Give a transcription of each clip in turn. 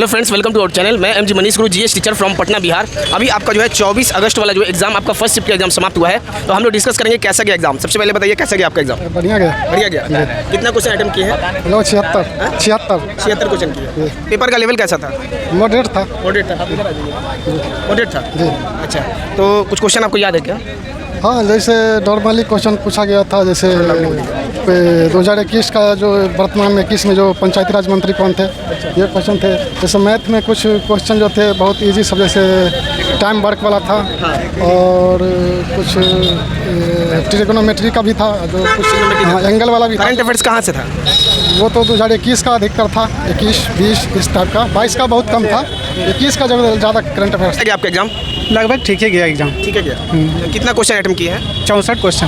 Hello friends, welcome to our channel. मैं MG Manish Guru, GS teacher from Patna Bihar. अभी आपका जो है 24 अगस्त वाला जो एग्जाम आपका फर्स्ट शिफ्ट का एग्जाम समाप्त हुआ है, तो हम लोग डिस्कस करेंगे कैसा गया एग्जाम। सबसे पहले बताइए कैसा गया आपका एग्जाम। बढ़िया गया। बढ़िया गया। कितना क्वेश्चन अटेम्प्ट किए हैं? 76 क्वेश्चन किए। पेपर का लेवल कैसा था? मॉडरेट था। मॉडरेट था जी। अच्छा, तो कुछ क्वेश्चन आपको याद है क्या? हाँ, जैसे नॉर्मली क्वेश्चन पूछा गया था, जैसे 2021 का जो वर्तमान में 21 में जो पंचायती राज मंत्री कौन थे, ये क्वेश्चन थे। जैसे मैथ में कुछ क्वेश्चन जो थे बहुत इजी सब, जैसे टाइम वर्क वाला था और कुछ ट्रिगोनोमेट्री का भी था, जो कुछ एंगल वाला भी था। करंट अफेयर्स कहाँ से था? वो तो 2021 का अधिकतर था, 21, 20 इस टाइप का। 22 का बहुत कम था, 21 का जब ज़्यादा करंट अफेयर्स। क्या आपका एग्जाम? लगभग ठीक है गया एग्जाम। ठीक है गया। कितना क्वेश्चन अटेम्प्ट किए हैं? 64 क्वेश्चन।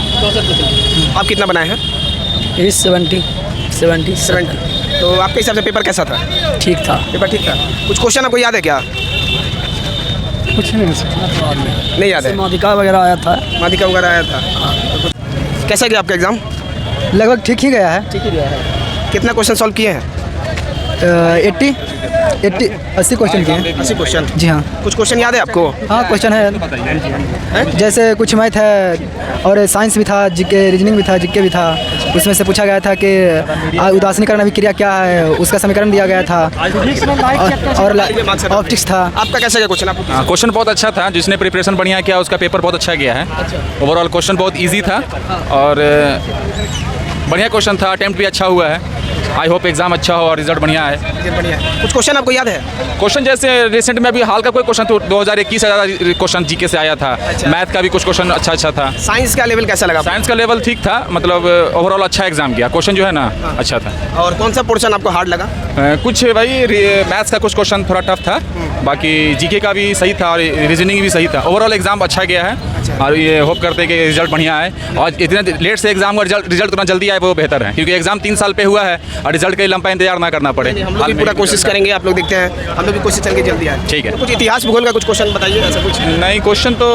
आप कितना बनाए हैं? 70। तो आपके हिसाब से पेपर कैसा था? ठीक था। पेपर ठीक था। कुछ क्वेश्चन आपको याद है क्या? कुछ नहीं नहीं याद है। मादिका वगैरह आया था। मादिका वगैरह आया था। कैसा गया आपका एग्जाम? लगभग ठीक ही गया है। ठीक ही गया है। कितना क्वेश्चन सॉल्व किए हैं? 80 क्वेश्चन किए हैं। 80 क्वेश्चन। जी हाँ। कुछ क्वेश्चन याद है आपको? हाँ, क्वेश्चन है। जैसे कुछ मैथ है और साइंस भी था, जीके रीजनिंग भी था, जीके भी था। उसमें से पूछा गया था कि उदासीनीकरण अभिक्रिया क्या है, उसका समीकरण दिया गया था और ऑप्टिक्स था। आपका कैसा गया क्वेश्चन? आपको क्वेश्चन बहुत अच्छा था। जिसने प्रिपरेशन बढ़िया किया उसका पेपर बहुत अच्छा गया है। ओवरऑल क्वेश्चन बहुत इजी था और बढ़िया क्वेश्चन था। अटेम्प्ट भी अच्छा हुआ है। आई होप एग्जाम अच्छा हो और रिजल्ट बढ़िया है। बढ़िया। कुछ क्वेश्चन आपको याद है? क्वेश्चन जैसे रिसेंट में अभी हाल का कोई क्वेश्चन तो 2021 क्वेश्चन जीके से आया था। मैथ का भी कुछ क्वेश्चन अच्छा था। साइंस का लेवल कैसा लगा? साइंस का लेवल ठीक था, मतलब ओवरऑल अच्छा एग्जाम किया। क्वेश्चन जो है ना अच्छा था। और कौन सा पोर्शन आपको हार्ड लगा? कुछ भाई मैथ्स का कुछ क्वेश्चन थोड़ा टफ था, बाकी जीके का भी सही था और रीजनिंग भी सही था। ओवरऑल एग्जाम अच्छा गया है और ये होप करते हैं कि रिजल्ट बढ़िया है। और इतने लेट से एग्जाम का रिजल्ट उतना जल्दी आए वो बेहतर है, क्योंकि एग्जाम 3 साल पे हुआ है और रिजल्ट के लिए लंबा इंतजार ना करना पड़े। हम लोग भी पूरा कोशिश करेंगे। आप लोग देखते हैं, हम लोग भी कोशिश करेंगे जल्दी आए। ठीक है। कुछ इतिहास भूगोल का कुछ क्वेश्चन बताइए, ऐसा कुछ? नहीं, क्वेश्चन तो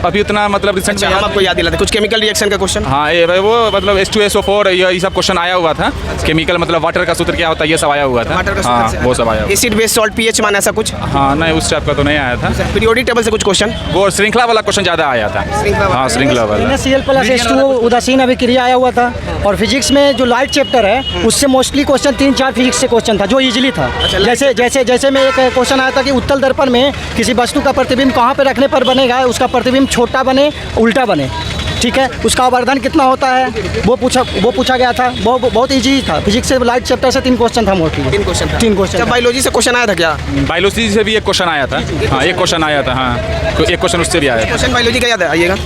अभी उतना मतलब रिसेंट में हम आपको याद दिलाते। कुछ केमिकल रिएक्शन का क्वेश्चन? हाँ, ये वो मतलब H2SO4 ये सब क्वेश्चन आया हुआ था। केमिकल मतलब वाटर का सूत्र क्या होता है, ये सब आया हुआ था। हाँ, वो सब आया। एसिड बेस सॉल्ट पीएच मान ऐसा कुछ? हाँ नहीं, उस टाइप का तो नहीं आया था। पीरियोडिक टेबल से कुछ क्वेश्चन? वो श्रृंखला वाला क्वेश्चन ज़्यादा आया था। हाँ, श्रृंखला वाला। NaCl+H2O उदासीन अभिक्रिया आया हुआ था। और फिजिक्स में जो लाइट चैप्टर है उससे मोस्टली क्वेश्चन 3-4 फिजिक्स से क्वेश्चन था जो इजीली था। जैसे में एक क्वेश्चन आया था कि उत्तल दर्पण में किसी वस्तु का प्रतिबिंब कहाँ पे रखने पर बनेगा, उसका प्रतिबिंब छोटा बने उल्टा बने, ठीक है, उसका आवर्धन कितना होता है, वो पूछा गया था। बहुत इजी था। फिजिक्स से लाइट चैप्टर से 3 क्वेश्चन था मोस्टली। 3 क्वेश्चन। बायोलॉजी से क्वेश्चन आया था क्या? बायोलॉजी से भी एक क्वेश्चन आया था। हाँ, एक क्वेश्चन आया था। हाँ, तो एक क्वेश्चन उससे भी आया था। क्वेश्चन बायोलॉजी का याद है? आइएगा।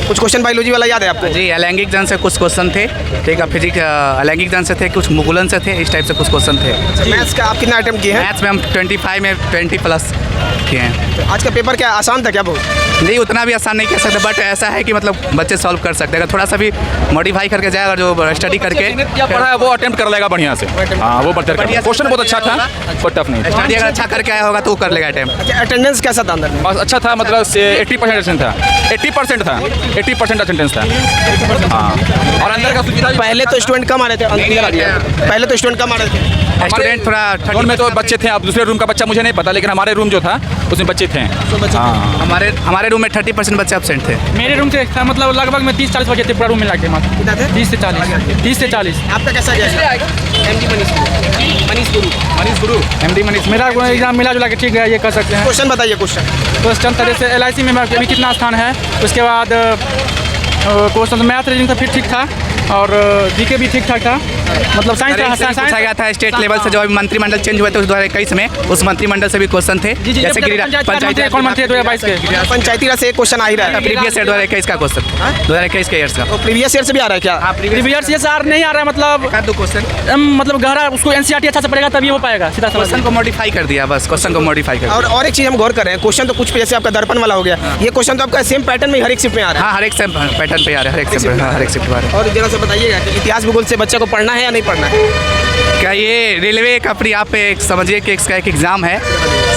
कुछ क्वेश्चन बायोलॉजी वाला याद है आपको? जी, अलैंगिक जन से कुछ क्वेश्चन थे। ठीक है, फिजिक्स अलैंगिक जन से थे, कुछ मुगुलन से थे, इस टाइप से कुछ क्वेश्चन थे। मैथ्स का आप कितना अटेम्प्ट किए हैं? मैथ्स में हम 25 में 20+ किए हैं। तो आज का पेपर क्या आसान था क्या? बहुत नहीं, उतना भी आसान नहीं कह सकते, बट ऐसा है कि मतलब बच्चे सॉल्व कर सकते हैं। अगर थोड़ा सा भी मॉडिफाई करके जाएगा, जो स्टडी करके क्या पढ़ा है वो अटेम्प्ट कर लेगा बढ़िया से। हाँ, वो बढ़िया। क्वेश्चन बहुत अच्छा था पर टफ नहीं था। स्टडी अगर अच्छा करके आया होगा तो वो कर लेगा अटेम्प्ट। अच्छा, अटेंडेंस कैसा था अंदर में? बस अच्छा था, मतलब 80% था। 80% था। 80% अटेंडेंस था। हाँ, और अंदर का सुविधा पहले तो स्टूडेंट कम आ रहे थे। पहले तो स्टूडेंट कम आ रहे थे। स्टूडेंट थोड़ा रूम में तो बच्चे थे। अब दूसरे रूम का बच्चा मुझे नहीं पता, लेकिन हमारे रूम जो था उसमें बच्चे थे। हाँ, हमारे रूम में 30% बच्चे एब्सेंट थे। मेरे रूम से था, मतलब लगभग में 30-40 बजे थे पूरा रूम में लाके। कितना थे? 30 से 40। आपका कैसा गया? एमडी मनीष गुरु। MD मनीष। मेरा एग्जाम मिला जुला के ठीक गया, ये कर सकते हैं। क्वेश्चन बताइए। क्वेश्चन तरह से LIC में अभी कितना स्थान है, उसके बाद क्वेश्चन मैथ रीजनिंग तो फिर ठीक था और जीके भी ठीक ठाक था। मतलब साइंस पूछा गया था स्टेट लेवल से, जो अभी मंत्रिमंडल चेंज हुए थे 2021 में, उस मंत्रिमंडल से भी क्वेश्चन थे। जैसे पंचायती कौन मंत्री 2022 के? पंचायती राज से एक क्वेश्चन आ ही रहा है। प्रीवियस ईयर 2021 का क्वेश्चन, 2021 के ईयर का। तो प्रीवियस ईयर से भी आ रहा है क्या? प्रीवियस ईयर से नहीं आ रहा है, मतलब 2 क्वेश्चन मतलब गहरा उसको NCERT अच्छा से पढ़ेगा तभी हो पाएगा। सीधा क्वेश्चन को मॉडिफाई कर दिया, बस क्वेश्चन को मॉडिफाई कर दिया। और एक चीज़ हम गौर कर रहे हैं, क्वेश्चन तो कुछ जैसे आपका दर्पण वाला हो गया, ये क्वेश्चन तो आपका सेम पैटर्न में हर एक शिफ्ट में आ रहा है। हाँ, हर एक सेम पैटर्न पे आ रहा है, हर एक शिफ्ट पे आ रहा है। और जरा से बताइएगा कि इतिहास भूगोल से बच्चे को पढ़ना है या नहीं पढ़ना है? क्या ये रेलवे का अपनी आप पे एक समझिए कि इसका एक एग्ज़ाम है,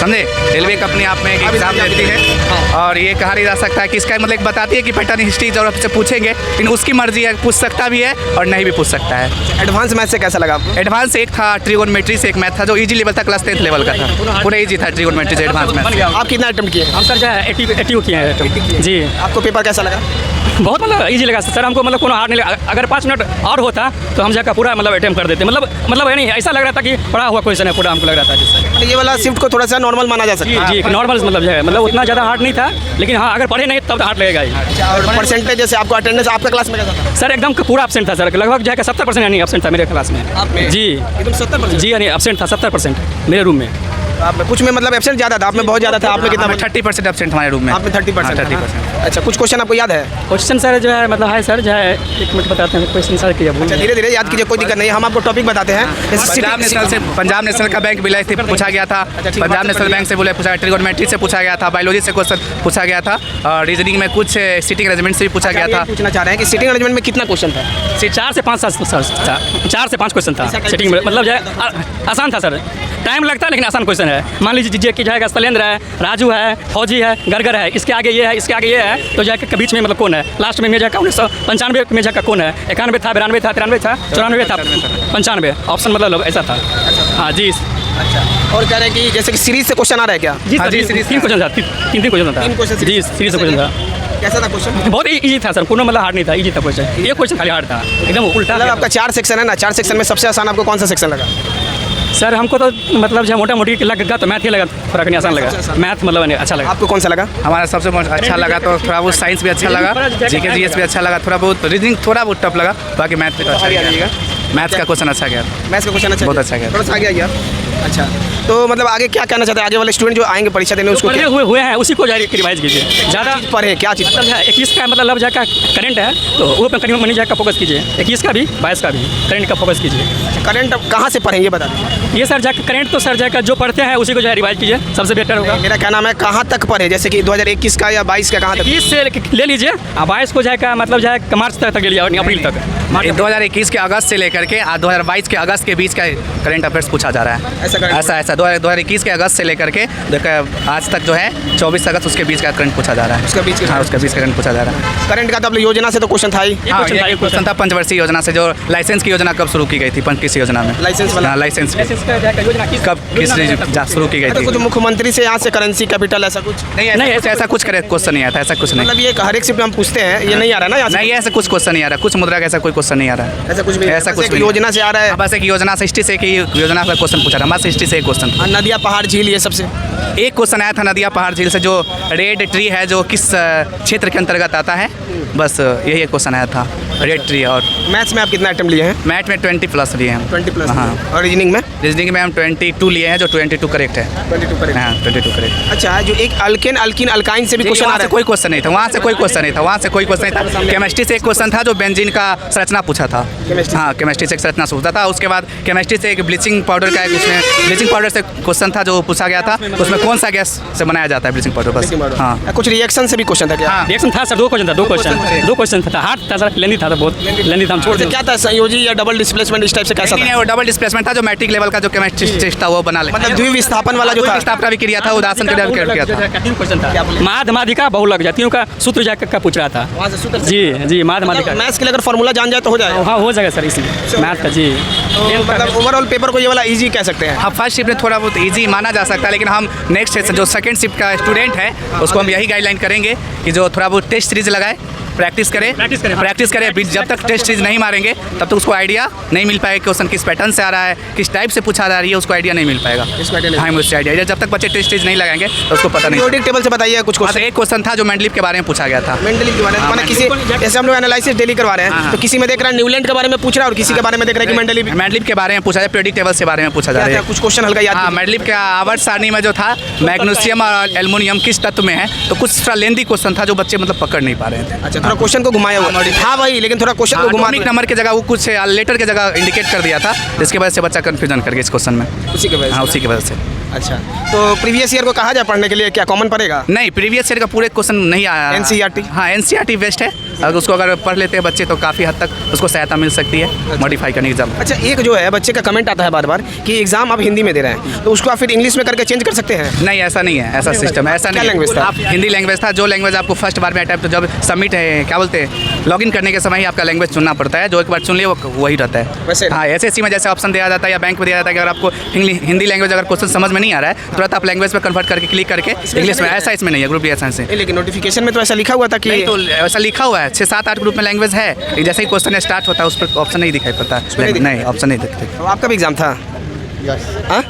समझे। रेलवे का अपने आप में एक एग्ज़ाम देती है और ये कहा नहीं जा सकता है कि इसका मतलब बताती है कि पैटर्न हिस्ट्री जब आपसे पूछेंगे, लेकिन उसकी मर्जी है, पूछ सकता भी है और नहीं भी पूछ सकता है। एडवांस मैथ से कैसा लगा आपको? एडवांस एक था ट्रिगोनोमेट्री से, एक मैथ था जो इजी लेवल था, क्लास 10th लेवल का था, पूरा इजी था ट्रिगोनोमेट्री से एडवांस मैथ। आप कितना अटेम्प्ट किए? हम सर जो है 80 किए हैं जी। आपको पेपर कैसा लगा? बहुत मतलब इजी लगा सर हमको, मतलब कोनो हार्ड नहीं लगा। अगर 5 मिनट और होता तो हम जाकर पूरा मतलब अटेम्प्ट कर देते, मतलब यानी ऐसा लग रहा था कि पढ़ा हुआ क्वेश्चन है पूरा, हमको लग रहा था सर। ये वाला शिफ्ट को थोड़ा सा नॉर्मल माना जा सकता है। जी नॉर्मल मतलब जो है, मतलब उतना ज़्यादा हार्ड नहीं था, लेकिन हाँ अगर पढ़े नहीं तब तो हार्ड लगेगा ही। और परसेंटेज जैसे आपको अटेंडेंस आपका क्लास में कैसा था? सर एकदम पूरा एब्सेंट था सर, लगभग जो है 70% यानी एब्सेंट था मेरे क्लास में। आप में? जी एकदम 70%? जी यानी एब्सेंट था 70% मेरे रूम में। आप में कुछ में मतलब एब्सेंट ज़्यादा था, आप में बहुत ज़्यादा था। आप में कितना? 30% एब्सेंट हमारे रूम में। आप में 30%? 30%। अच्छा, कुछ क्वेश्चन आपको याद है? क्वेश्चन सर जो है मतलब है सर जो है, एक मिनट बताते हैं क्वेश्चन सर किया भूल। धीरे धीरे याद कीजिए, कोई दिक्कत नहीं है। हम आपको टॉपिक बताते हैं। पंजाब नेशनल का बैंक विलय से पूछा गया था, पंजाब नेशनल बैंक से बोले पूछा, ट्रिगोनोमेट्री से पूछा गया था, बायोलॉजी से क्वेश्चन पूछा गया था और रीजनिंग में कुछ सीटिंग अरेंजमेंट से भी पूछा गया था। पूछना चाह रहे हैं कि सीटिंग अरेंजमेंट में कितना क्वेश्चन था? 4 से 5 था, 4 से 5 क्वेश्चन था सेटिंग में, मतलब जो है आसान था सर, टाइम लगता है लेकिन आसान क्वेश्चन है। मान लीजिए कि जाएगा शैलेंद्र है, राजू है, फौजी है, गरगर है, इसके आगे ये है, इसके आगे ये है, तो जाकर बीच में मतलब कौन है, लास्ट में मेजा का 1995 मेजा का कौन है, 91 था, 92 था, 93 था, 94 था, 95 ऑप्शन मतलब ऐसा था। हाँ जी। अच्छा, और कह रहे हैं कि जैसे कि सीरीज से क्वेश्चन आ रहा है क्या? जी सर, 3 क्वेश्चन था, 3 क्वेश्चन था। 3 क्वेश्चन जी सीरीज से क्वेश्चन था। कैसा था क्वेश्चन? बहुत इजी था सर, कोनो मतलब हार्ड नहीं था, इजी था क्वेश्चन। एक क्वेश्चन खाली हार्ड था, एकदम उल्टा। मतलब आपका 4 सेक्शन है ना, 4 सेक्शन में सबसे आसान आपको कौन सा सेक्शन लगा? सर हमको तो मतलब जो मोटा मोटी लगा तो मैथ ही लगा, थोड़ा कहीं आसान लगा, मैथ मतलब अच्छा लगा। आपको कौन सा लगा? हमारा सबसे अच्छा लगा तो थोड़ा बहुत साइंस भी अच्छा लगा, जीके जीएस भी अच्छा लगा, थोड़ा बहुत रीजनिंग थोड़ा बहुत टफ लगा, बाकी मैथ भी तो अच्छा गया। मैथ्स का क्वेश्चन अच्छा गया, मैथ्स का क्वेश्चन अच्छा बहुत अच्छा गया, थोड़ा सा आगे गया। अच्छा, तो मतलब आगे क्या कहना चाहते हैं आगे वाले स्टूडेंट जो आएंगे परीक्षा देने, उसको पढ़े हुए हैं उसी को जारी रिवाइज कीजिए, ज़्यादा पढ़े क्या चीज़? मतलब है 21 का मतलब जाकर करंट है तो वो पे करीब मनी जाकर फोकस कीजिए, 21 का भी 22 का भी करंट का फोकस कीजिए। करंट कहाँ से पढ़ें ये बता दीजिए। ये सर जाकर करंट तो सर जाकर जो पढ़ते हैं उसी को जो है रिवाइज कीजिए, सबसे बेटर होगा। मेरा क्या नाम है, कहाँ तक पढ़े, जैसे कि 2021 का या 22 का कहाँ तक? 21 से ले लीजिए, 22 को जाकर मतलब जो है मार्च तक ले लिया और अप्रैल तक। 2021 के अगस्त से लेकर के 2022 के अगस्त के बीच का करंट अफेयर्स पूछा जा रहा है। ऐसा 2021 के अगस्त से लेकर के आज तक जो है 24 अगस्त उसके बीच का करंट पूछा जा रहा है। उसके बीच हाँ, उसके बीच करंट पूछा जा रहा है। करंट का तो अपनी योजना से तो क्वेश्चन था ही। हाँ, एक क्वेश्चन था पंचवर्षीय योजना से, जो लाइसेंस की योजना कब शुरू की गई थी, किस योजना में? लाइसेंस वाला? लाइसेंस का जाकर योजना कब किस शुरू की गई थी? कुछ मुख्यमंत्री से यहाँ से करेंसी कैपिटल ऐसा कुछ नहीं, ऐसा कुछ क्वेश्चन नहीं आता, ऐसा कुछ नहीं। मतलब ये हर एक शिफ्ट में हम पूछते हैं, ये नहीं आ रहा ना यहाँ से? नहीं, ऐसा कुछ क्वेश्चन नहीं आ रहा, कुछ मुद्रा का ऐसा कोई क्वेश्चन नहीं आ रहा है, ऐसा कुछ भी? ऐसा कुछ नहीं। योजना से आ रहा है? बस एक योजना से हिस्ट्री से एक योजना का क्वेश्चन पूछा था, बस हिस्ट्री से एक क्वेश्चन। नदिया पहाड़ झील ये सबसे एक क्वेश्चन आया था नदिया पहाड़ झील से, जो रेड ट्री है जो किस क्षेत्र के अंतर्गत आता है, बस यही एक क्वेश्चन आया था, रेड ट्री। और मैथ्स में आप कितना अटेम्प्ट लिए हैं? मैथ में 20+ लिए हैं। 20+? हाँ। और रीजनिंग में? रीजनिंग में हम 22 लिए हैं, जो 22 करेक्ट है। 22 करेक्ट? हाँ, 22 करेक्ट। अच्छा, जो एक अल्केन अल्किन अल्काइन से भी क्वेश्चन आ वहाँ रहा से है? कोई क्वेश्चन नहीं था, वहाँ से कोई क्वेश्चन नहीं था, वहाँ से कोई क्वेश्चन नहीं था। केमिस्ट्री से एक क्वेश्चन था जो बेंजीन का संरचना पूछा था। हाँ, केमिस्ट्री से एक संरचना पूछा था। उसके बाद केमिस्ट्री से एक ब्लीचिंग पाउडर का, उसमें ब्लीचिंग पाउडर से क्वेश्चन था जो पूछा गया था, उसमें कौन सा गैस से बनाया जाता है ब्लीचिंग पाउडर, बस। हाँ, कुछ रिएक्शन से भी क्वेश्चन था क्या? हाँ। रिएक्शन था सर, 2 क्वेश्चन था, हार्ड था सर, लेंदी था, बहुत लेंदी था, हम छोड़ क्या था, संयोजी या डबल डिस्प्लेसमेंट इस टाइप से कैसा नहीं, था? वो डबल डिस्प्लेसमेंट था, जो मैट्रिक लेवल का जो केमिस्ट्री टेस्ट था वो बना ले, मतलब द्विविस्थापन वाला जो था? स्थापना भी किया था, उदासन किया था। 3 क्वेश्चन था, माध्यमाधिका बहुलक जातियों का सूत्र जाकर का पूछ रहा था। वहाँ से सूत्र? जी माध्यमाधिका। मैथ्स के लिए अगर फॉर्मूला जान जाए तो हो जाएगा? हाँ हो जाएगा सर, इसलिए मैथ का। जी मतलब ओवरऑल पेपर को ये वाला इजी कह सकते हैं? हाँ, फर्स्ट शिफ्ट में थोड़ा बहुत इजी माना जा सकता है, लेकिन हम नेक्स्ट जो सेकंड शिफ्ट का स्टूडेंट है उसको हम यही गाइडलाइन करेंगे कि जो थोड़ा बहुत टेस्ट सीरीज लगाए, प्रैक्टिस करें। जब तक टेस्ट सीरीज नहीं मारेंगे तब तक उसको आइडिया नहीं मिल पाएगा, क्वेश्चन किस पैटर्न से आ रहा है, किस टाइप से पूछा जा रही है, उसको आइडिया नहीं मिल पाएगा। हाँ, मुझसे आइडिया जब तक बच्चे टेस्ट सीरीज नहीं लगाएंगे तो उसको पता नहीं। पीरियोडिक टेबल से बताइए कुछ क्वेश्चन। एक क्वेश्चन था जो मेंडलीफ के बारे में पूछा गया था। मेंडलीफ के बारे में माने किसी, जैसे हम लोग एनालिसिस डेली करवा रहे हैं तो किसी में देख रहा है न्यूलैंड के बारे में पूछ रहा है और किसी के बारे में देख रहा है कि मेंडलीफ के बारे में पूछा जाए, पीरियोडिक टेबल के बारे में पूछा जा रहा है। कुछ क्वेश्चन हल्का याद? हाँ, मेंडलीफ के आवर्त सारणी में जो था मैग्नीशियम और एल्युमिनियम किस तत्व में है, तो कुछ थोड़ा लेंदी क्वेश्चन था जो बच्चे मतलब पकड़ नहीं पा रहे थे। अच्छा, थोड़ा क्वेश्चन को घुमाया हुआ था भाई, लेकिन थोड़ा क्वेश्चन को घुमा नंबर की जगह वो कुछ लेटर की जगह इंडिकेट कर दिया था, जिसकी वजह से बच्चा कंफ्यूजन कर गया इस क्वेश्चन में, उसी की वजह से। हाँ, उसी की वजह से। अच्छा, तो प्रीवियस ईयर को कहा जाए पढ़ने के लिए, क्या कॉमन पड़ेगा? नहीं, प्रीवियस ईयर का पूरे क्वेश्चन नहीं आया। NCERT? हाँ, NCERT बेस्ट है। अगर उसको अगर पढ़ लेते हैं बच्चे तो काफ़ी हद तक उसको सहायता मिल सकती है मॉडिफाई करने एग्जाम। अच्छा, एक जो है बच्चे का कमेंट आता है बार बार कि एग्जाम आप हिंदी में दे रहे हैं, तो उसको आप फिर इंग्लिश में करके चेंज कर सकते हैं? नहीं, ऐसा नहीं है, ऐसा सिस्टम है, ऐसा क्या नहीं है। लैंग्वेज था? आप हिंदी लैंग्वेज था, जो लैंग्वेज आपको फर्स्ट बार में अटैम्प्ट जब सबमिट है क्या बोलते हैं लॉगिन करने के समय ही आपका लैंग्वेज चुनना पड़ता है, जो एक बार चुन लिए वो वही रहता है। वैसे? हाँ, SSC में जैसे ऑप्शन दिया जाता है या बैंक में दिया जाता है कि अगर आपको हिंदी लैंग्वेज अगर क्वेश्चन समझ में नहीं आ रहा है तुरंत आप लैंग्वेज में कन्वर्ट करके क्लिक करके इंग्लिश में, ऐसा इसमें नहीं है ग्रुप डी साइंस से। लेकिन नोटिफिकेशन में तो ऐसा लिखा हुआ था कि नहीं, तो ऐसा लिखा हुआ है 6-7-8 ग्रुप में लैंग्वेज है, जैसे ही क्वेश्चन स्टार्ट होता है उस पर ऑप्शन नहीं दिखाई पड़ता। नहीं, ऑप्शन नहीं दिखते। तो आपका भी एग्जाम था? हाँ,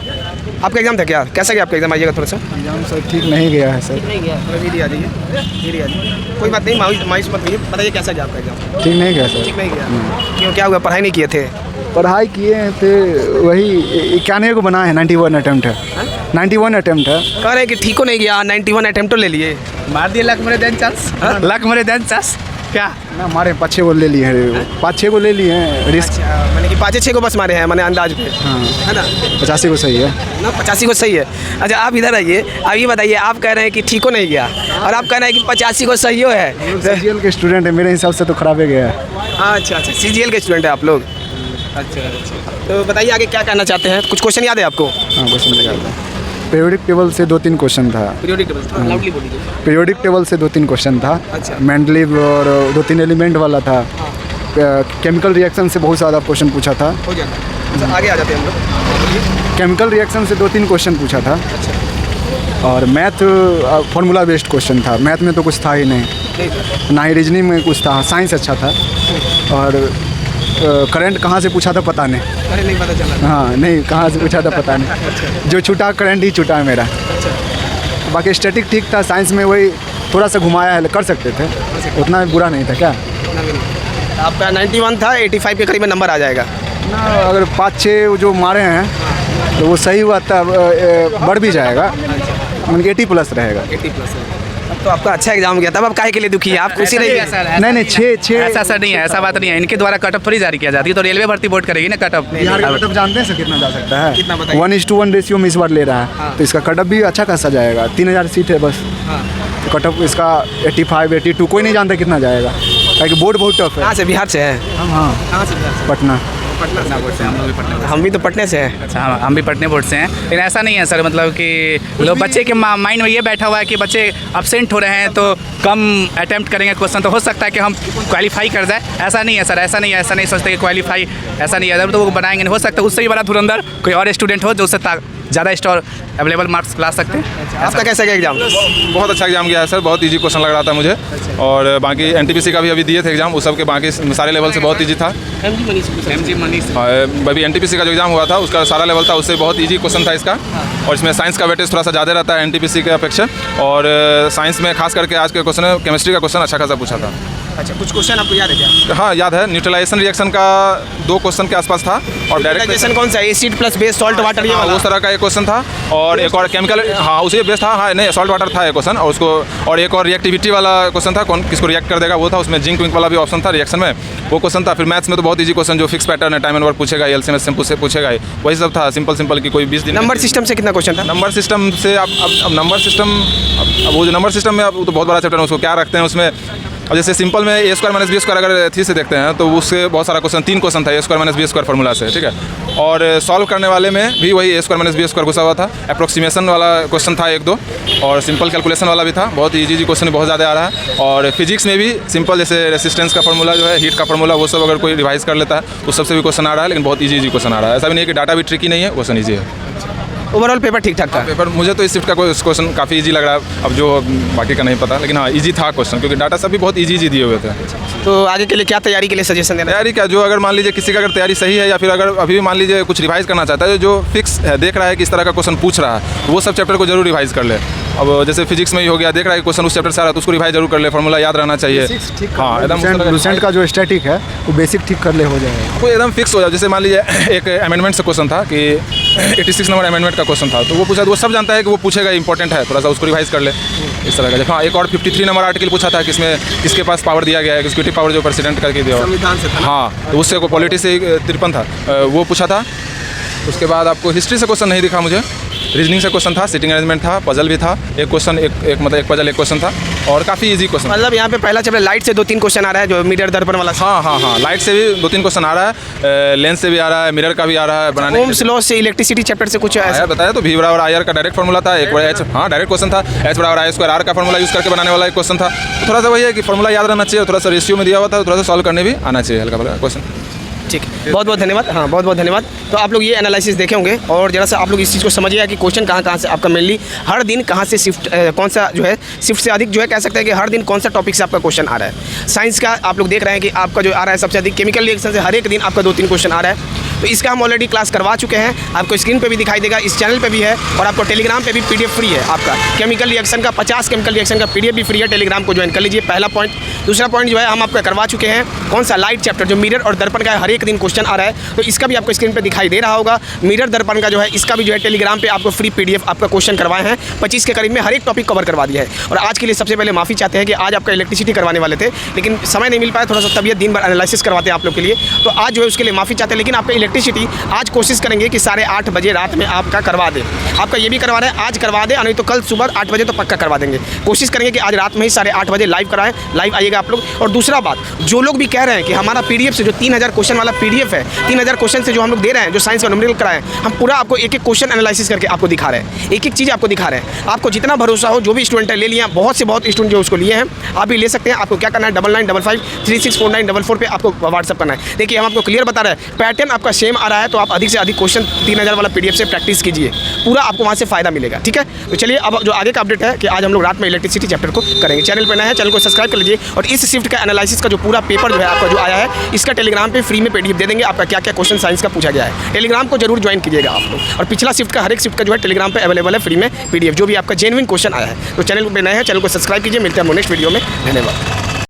आपका एग्जाम था क्या? कैसा गया आपका एग्जाम? आइएगा थोड़ा सा। एग्जाम सर ठीक नहीं गया है सर। नहीं गया, मेरी आ जाइए, कोई बात नहीं, मायूस मत होइए। बताइए कैसा गया आपका एग्जाम? ठीक नहीं गया सर। ठीक नहीं गया? क्यों, क्या हुआ? पढ़ाई नहीं किए थे? पढ़ाई किए थे, वही 91 को बना है, 91 अटैम्प्ट है। 91 अटैम्प्ट है। कह रहे हैं कि ठीक हो नहीं गया, 91 अटेम्प्ट ले लिए। मार दिए लक मरे देन चांस, लक मरे देन चांस क्या ना हमारे 5-6 को ले लिए हैं, 5-6 को ले लिए हैं रिस्क। मैंने कि 5-6 को बस मारे हैं, मैंने अंदाज पे, हाँ, है ना? 85 को सही है ना, 85 को सही है। अच्छा, आप इधर आइए, अब ये बताइए, आप कह रहे हैं कि ठीक हो नहीं गया और आप कह रहे हैं कि 85 को सही हो है। CGL के स्टूडेंट है, मेरे हिसाब से तो खराब ही गया है। अच्छा, CGL के स्टूडेंट है आप लोग? अच्छा, तो बताइए आगे क्या कहना चाहते हैं? कुछ क्वेश्चन याद है आपको? हाँ, क्वेश्चन याद है। पीरियोडिक टेबल से 2-3 क्वेश्चन था। पीरियोडिक टेबल, लाउडली बोलिए। पीरियोडिक टेबल से 2-3 क्वेश्चन था। अच्छा। मेंडलीव और 2-3 एलिमेंट वाला था। केमिकल रिएक्शन से बहुत ज़्यादा क्वेश्चन पूछा था। हो जाएगा। अच्छा, आगे आ जाते हैं हम लोग। केमिकल रिएक्शन से 2-3 क्वेश्चन पूछा था। और मैथ फार्मूला बेस्ड क्वेश्चन था। मैथ में तो कुछ था ही नहीं, ना ही रीजनिंग में कुछ था। साइंस अच्छा था। और करंट कहाँ से पूछा था पता नहीं। अरे नहीं पता चला। हाँ, नहीं, कहाँ से पूछा था पता नहीं। जो छूटा करंट ही छूटा है मेरा। बाकी स्टैटिक ठीक था। साइंस में वही थोड़ा सा घुमाया है, कर सकते थे, उतना बुरा नहीं था। क्या आपका 91 था, 85 के करीब में नंबर आ जाएगा ना? अगर 5-6 जो मारे हैं तो वो सही हुआ था, बढ़ भी जाएगा, मतलब 80+ रहेगा। 80+। तो आपका अच्छा एग्जाम गया, तब आप काहे के लिए दुखी है? आप खुशी रहिए। नहीं, 6 ऐसा सर नहीं है, ऐसा बात नहीं है। इनके द्वारा कटअप थोड़ी जारी किया जाती है, तो रेलवे भर्ती बोर्ड करेगी ना कटअप। बिहार का कटअप जानते हैं सर कितना जा सकता है? कितना बताइए? 1:1 रेशियो में इस बार ले रहा है। तो इसका कटअप भी अच्छा खासा जाएगा। 3000 सीट है बस। तो कटअप इसका 85-82 कोई नहीं जानता कितना जाएगा, क्योंकि बोर्ड बहुत टफ है। कहाँ से? बिहार से है? हाँ, कहाँ से? बिहार से? पटना। पटना बोर्ड से हम लोग भी पटना। हम भी तो पटने से हैं। अच्छा, हम भी पटने बोर्ड से हैं, लेकिन ऐसा नहीं है सर, मतलब कि लोग बच्चे के माइंड में ये बैठा हुआ है कि बच्चे अब्सेंट हो रहे हैं तो कम अटेम्प्ट करेंगे क्वेश्चन तो हो सकता है कि हम क्वालिफाई कर जाए। ऐसा नहीं है सर, ऐसा नहीं सोचते कि क्वालिफाई, ऐसा नहीं है। तो वो बनाएंगे नहीं, हो सकता है उससे भी बड़ा धुरंधर कोई और स्टूडेंट हो जो उससे ज़्यादा स्टोर अवेलेबल मार्क्स ला सकते हैं। आपका कैसा गया एग्जाम? बहुत अच्छा एग्जाम गया है सर, बहुत इजी क्वेश्चन लग रहा था मुझे। और बाकी NTPC का भी अभी दिए थे एग्जाम, उस सब के बाकी सारे लेवल से बहुत इजी था। MG मनीष अभी NTPC का जो एग्जाम हुआ था उसका सारा लेवल था, उससे बहुत इजी क्वेश्चन था इसका। और इसमें साइंस का वेटेज थोड़ा सा ज़्यादा रहता है NTPC के अपेक्षा। और साइंस में खास करके आज के क्वेश्चन केमिस्ट्री का क्वेश्चन अच्छा खासा पूछा था। अच्छा, कुछ क्वेश्चन आपको याद है क्या? हाँ, याद है। न्यूट्रलाइजेशन रिएक्शन का 2 क्वेश्चन के आसपास था। और डायरेक्ट कौन सा? Acid plus base, salt water, ये वाला? उस तरह का एक क्वेश्चन था। और एक और केमिकल, हाँ उसी बेस था। हाँ, नहीं, सॉल्ट वाटर था एक क्वेश्चन। और उसको और एक और रिएक्टिविटी वाला क्वेश्चन था, कौन किसको रिएक्ट कर देगा, वो था। उसमें जिंक विंक वाला भी ऑप्शन था रिएक्शन में, वो क्वेश्चन था। फिर मैथ्स में तो बहुत इजी क्वेश्चन जो फिक्स पैटर्न है, टाइम एंड वर्क पूछेगा, LCM SCM से पूछेगा, वही सब था। सिंपल की कोई 20 दिन। नंबर सिस्टम से कितना क्वेश्चन था? नंबर सिस्टम से अब नंबर सिस्टम, अब वो जो नंबर सिस्टम में, अब वो तो बहुत बड़ा चैप्टर है, उसको क्या रखते हैं उसमें। अब जैसे सिंपल में A² - B² अगर 3 से देखते हैं तो उससे बहुत सारा क्वेश्चन, 3 क्वेश्चन था A² - B² फार्मूला से, ठीक है। और सॉल्व करने वाले में भी वही A² - B² घुसा हुआ था। अप्रोक्सीमेशन वाला क्वेश्चन था 1-2, और सिंपल कैलकुलेशन वाला भी था। बहुत इजी क्वेश्चन बहुत ज़्यादा आ रहा है। और फिजिक्स में भी सिंपल, जैसे रेसिस्टेंस का फार्मूला जो है, हीट का फार्मूला, वो सब अगर कोई रिवाइज कर लेता है तो सबसे भी क्वेश्चन आ रहा है, लेकिन बहुत इजी क्वेश्चन आ रहा है। ऐसा भी नहीं है कि डाटा भी ट्रिकी नहीं है, क्वेश्चन ईजी है। ओवरऑल पेपर ठीक ठाक था? पेपर मुझे तो इस शिफ्ट का कोई क्वेश्चन काफ़ी इजी लग रहा है, अब जो बाकी का नहीं पता, लेकिन हाँ इजी था क्वेश्चन, क्योंकि डाटा सब भी बहुत इजी दिए हुए थे। तो आगे के लिए क्या तैयारी के लिए सजेशन देना? तैयारी क्या, जो अगर मान लीजिए किसी का अगर तैयारी सही है, या फिर अगर अभी भी मान लीजिए कुछ रिवाइज करना चाहता है, जो फिक्स है, देख रहा है कि इस तरह का क्वेश्चन पूछ रहा है, तो वो सब चैप्टर को जरूर रिवाइज कर ले। अब जैसे फिजिक्स में ही हो गया, देख रहा है कि क्वेश्चन उस चैप्टर से आ रहा है, तो उसको रिवाइज जरूर कर ले, फार्मूला याद रहना चाहिए। हाँ, एकदम लूसेंट का जो स्टैटिक है वो बेसिक ठीक कर ले, हो जाएगा। कोई एकदम फिक्स हो जाए। जैसे मान लीजिए एक अमेंडमेंट से क्वेश्चन था कि 86 नंबर अमेंडमेंट का क्वेश्चन था, तो वो पूछा, तो वो सब जानता है कि वो पूछेगा, इंपॉर्टेंट है, थोड़ा सा उसको रिवाइज कर ले, इस तरह का। हाँ, एक और 53 नंबर आर्टिकल पूछा था, किसमें किसके पास पावर दिया गया है, एग्जीक्यूटिव पावर जो प्रेसिडेंट करके दिया, संविधान से था। हाँ, तो उससे पॉलिटी से 53 था, वो पूछा था। उसके बाद आपको हिस्ट्री से क्वेश्चन नहीं दिखा मुझे, रीजनिंग से क्वेश्चन था, सिटिंग अरेंजमेंट था, पजल भी था, एक क्वेश्चन एक मतलब एक पजल एक क्वेश्चन था और काफ़ी इजी क्वेश्चन। मतलब यहाँ पे पहला चैप्टर लाइट से 2-3 क्वेश्चन आ रहा है जो मीटर दर्पण वाला। हाँ, लाइट से भी 2-3 क्वेश्चन आ रहा है, लेंस से भी आ रहा है, मिरर का भी आ रहा है बनाने। ओम्स लॉ से इलेक्ट्रिसिटी चैप्टर से कुछ ऐसा बताया तो V बराबर IR का डायरेक्ट फार्मूला था, एक एच, हाँ डायरेक्ट क्वेश्चन था, H बराबर I स्क्वायर R का फार्मूला यूज़ करके बनाने वाला एक क्वेश्चन था। तो थोड़ा सा वही है कि फार्मूला याद रहना चाहिए, थोड़ा सा रेशियो में दिया हुआ था, थोड़ा सा सॉल्व करने भी आना चाहिए हल्का फुल्का क्वेश्चन। ठीक, बहुत बहुत धन्यवाद। हाँ, बहुत बहुत धन्यवाद। तो आप लोग ये एनालिसिस देखे होंगे और जरा सा आप लोग इस चीज़ को समझिए कि क्वेश्चन कहाँ से आपका मेनली हर दिन कहाँ से शिफ्ट कौन सा जो है शिफ्ट से अधिक जो है कह सकते हैं कि हर दिन कौन सा टॉपिक से आपका क्वेश्चन आ रहा है। साइंस का आप लोग देख रहे हैं कि आपका जो आ रहा है सबसे अधिक केमिकल रिएक्शन से हर एक दिन आपका 2-3 क्वेश्चन आ रहा है। तो इसका हम ऑलरेडी क्लास करवा चुके हैं, आपको स्क्रीन पे भी दिखाई देगा, इस चैनल पे भी है और आपको टेलीग्राम पे भी PDF फ्री है आपका। केमिकल रिएक्शन का 50 केमिकल रिएक्शन का PDF भी फ्री है, टेलीग्राम को ज्वाइन कर लीजिए। पहला पॉइंट। दूसरा पॉइंट जो है हम आपका करवा चुके हैं कौन सा लाइट चैप्टर जो मिरर और दर्पण का हर एक दिन क्वेश्चन आ रहा है, तो इसका भी आपको स्क्रीन पे दिखाई दे रहा होगा। मिरर दर्पण का जो है इसका भी जो है टेलीग्राम पे आपको फ्री PDF आपका क्वेश्चन करवाए हैं, 25 के करीब में हर एक टॉपिक कवर करवा दिया है। और आज के लिए सबसे पहले माफ़ी चाहते हैं कि आज आपका इलेक्ट्रिसिटी करवाने वाले थे लेकिन समय नहीं मिल पाया, थोड़ा सा तबियत दिन भर एनालिसिस करवाते हैं आप लोग के लिए, तो आज जो है उसके लिए माफ़ी चाहते हैं। लेकिन आपका इलेक्ट्रिसिटी आज कोशिश करेंगे कि 8:30 बजे रात में आपका करवा दें। आपका ये भी करवा रहे हैं आज करवा दें, नहीं तो कल सुबह 8 बजे तो पक्का करवा देंगे। कोशिश करेंगे कि आज रात में ही 8:30 बजे लाइव कराएं, लाइव आइएगा आप लोग। और दूसरा बात, जो लोग भी कह रहे हैं कि हमारा PDF से जो 3000 क्वेश्चन वाला PDF है, 3000 क्वेश्चन से जो हम लोग दे रहे हैं, जो साइंस का न्यूमेरिकल कराएं, हम पूरा आपको एक एक क्वेश्चन एनालिसिस करके आपको दिखा रहे हैं, एक एक चीज़ आपको दिखा रहे हैं। आपको जितना भरोसा हो, जो भी स्टूडेंट है ले लिया, बहुत से बहुत स्टूडेंट जो उसको लिए हैं, आप भी ले सकते हैं। आपको क्या करना है 9955364944 पे आपको व्हाट्सअप करना है। देखिए हम आपको क्लियर बता रहे हैं, पैटर्न आपका सेम आ रहा है, तो आप अधिक से अधिक क्वेश्चन 3000 वाला PDF से प्रैक्टिस कीजिए, पूरा आपको वहाँ से फायदा मिलेगा। ठीक है, तो चलिए अब जो आगे का अपडेट है कि आज हम लोग रात में इलेक्ट्रिसिटी चैप्टर को करेंगे। चैनल पर नया है, चैनल को सब्सक्राइब कर लीजिए और इस शिफ्ट का एनालिसिस का जो पूरा पेपर जो है आपका जो आया है, इसका टेलीग्राम पे फ्री में PDF दे देंगे, आपका क्या क्या क्वेश्चन साइंस का पूछा गया है। टेलीग्राम को जरूर ज्वाइन कीजिएगा आप लोग। और पिछला शिफ्ट का हर एक शिफ्ट का जो है टेलीग्राम पे अवेलेबल है फ्री में PDF, जो भी आपका जेन्युइन क्वेश्चन आया है। तो चैनल पर नया है, चैनल को सब्सक्राइब कीजिए। मिलते हैं नेक्स्ट वीडियो में। धन्यवाद।